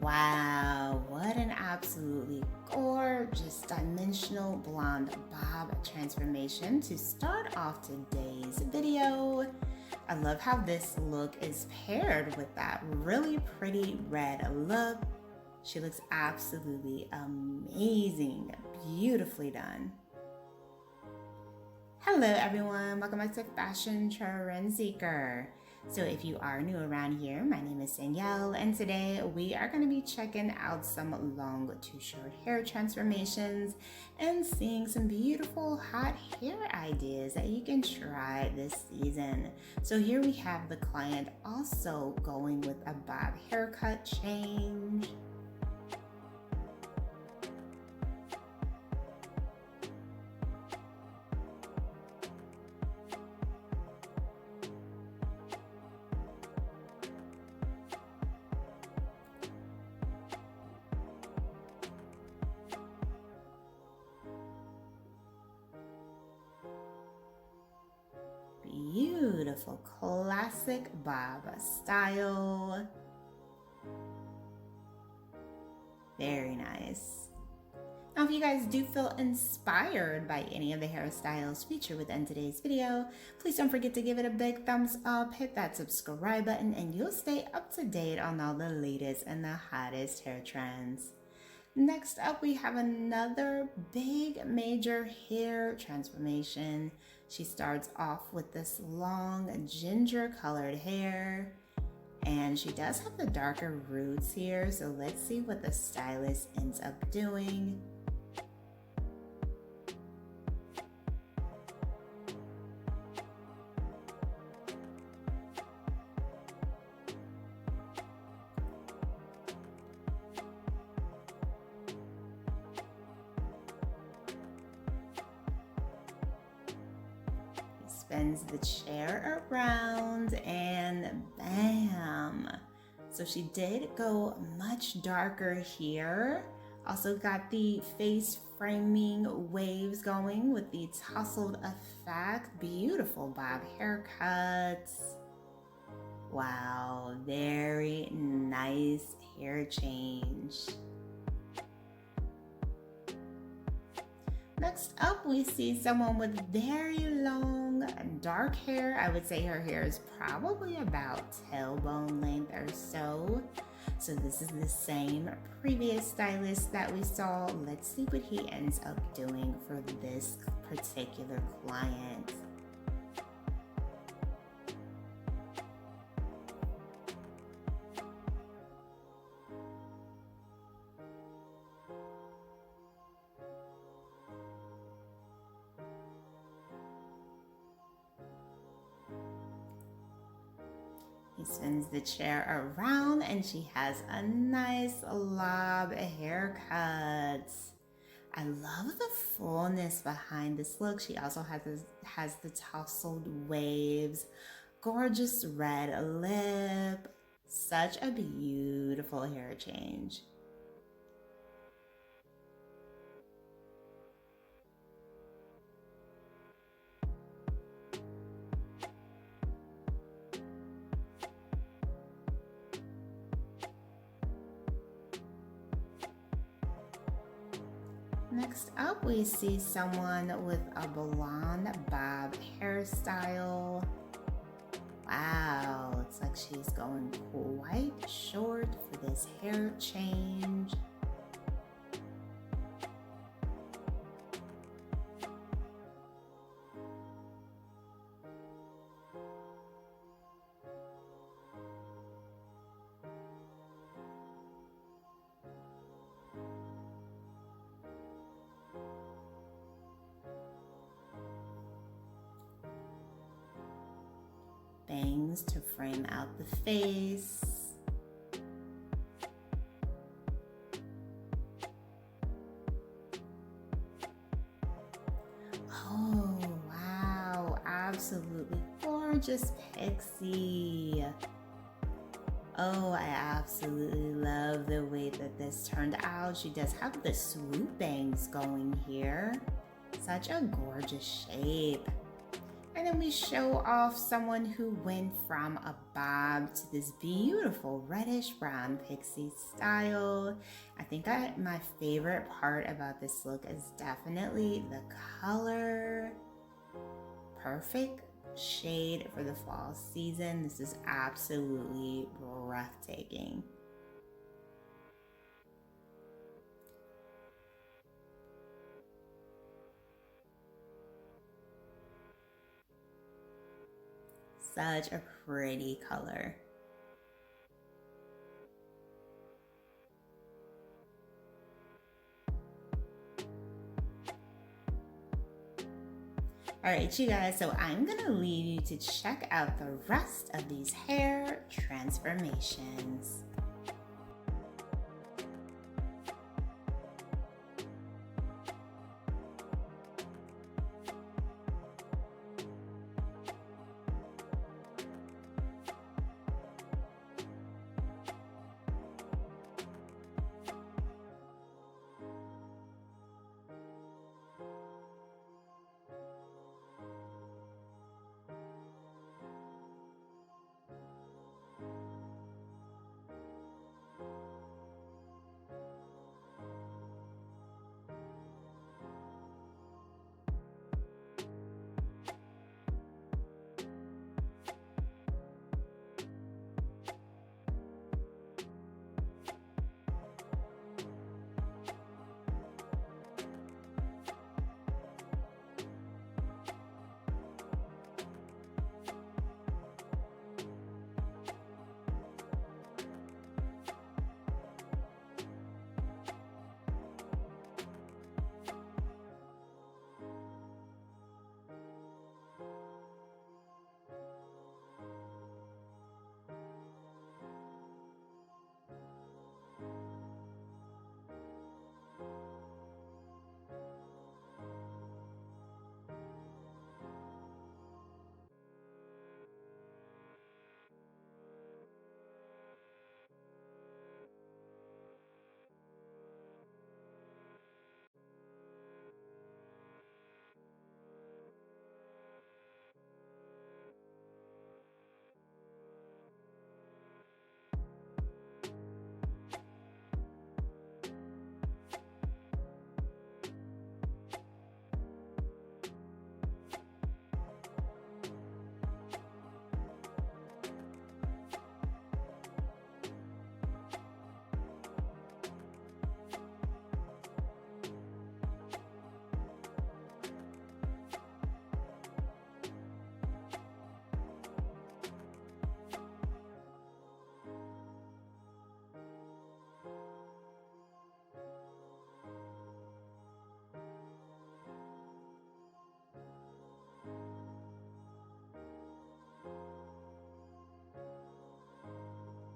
Wow, what an absolutely gorgeous dimensional blonde bob transformation to start off today's video. I love how this look is paired with that really pretty red look. She looks absolutely amazing, beautifully done. Hello everyone, welcome back to Fashion Trend Seeker. So if you are new around here, my name is Danielle, and today we are going to be checking out some long to short hair transformations and seeing some beautiful hot hair ideas that you can try this season. So here we have the client also going with a bob haircut change. Beautiful classic bob style. Very nice. Now, if you guys do feel inspired by any of the hairstyles featured within today's video, please don't forget to give it a big thumbs up, hit that subscribe button, and you'll stay up to date on all the latest and the hottest hair trends. Next up, we have another big major hair transformation. She starts off with this long ginger colored hair, and she does have the darker roots here, so let's see what the stylist ends up doing. Spins the chair around and bam. So she did go much darker here. Also got the face framing waves going with the tousled effect. Beautiful bob haircuts. Wow, very nice hair change. Next up, we see someone with very long, dark hair. I would say her hair is probably about tailbone length or so. So this is the same previous stylist that we saw. Let's see what he ends up doing for this particular client. He spins the chair around and she has a nice lob haircut. I love the fullness behind this look. She also has the tousled waves, gorgeous red lip. Such a beautiful hair change. Next up, we see someone with a blonde bob hairstyle. Wow, looks like she's going quite short for this hair change. Bangs to frame out the face. Oh, wow, absolutely gorgeous pixie. Oh, I absolutely love the way that this turned out. She does have the swoop bangs going here. Such a gorgeous shape. And then we show off someone who went from a bob to this beautiful reddish brown pixie style. I think my favorite part about this look is definitely the color. Perfect shade for the fall season. This is absolutely breathtaking. Such a pretty color. All right, you guys, so I'm gonna leave you to check out the rest of these hair transformations.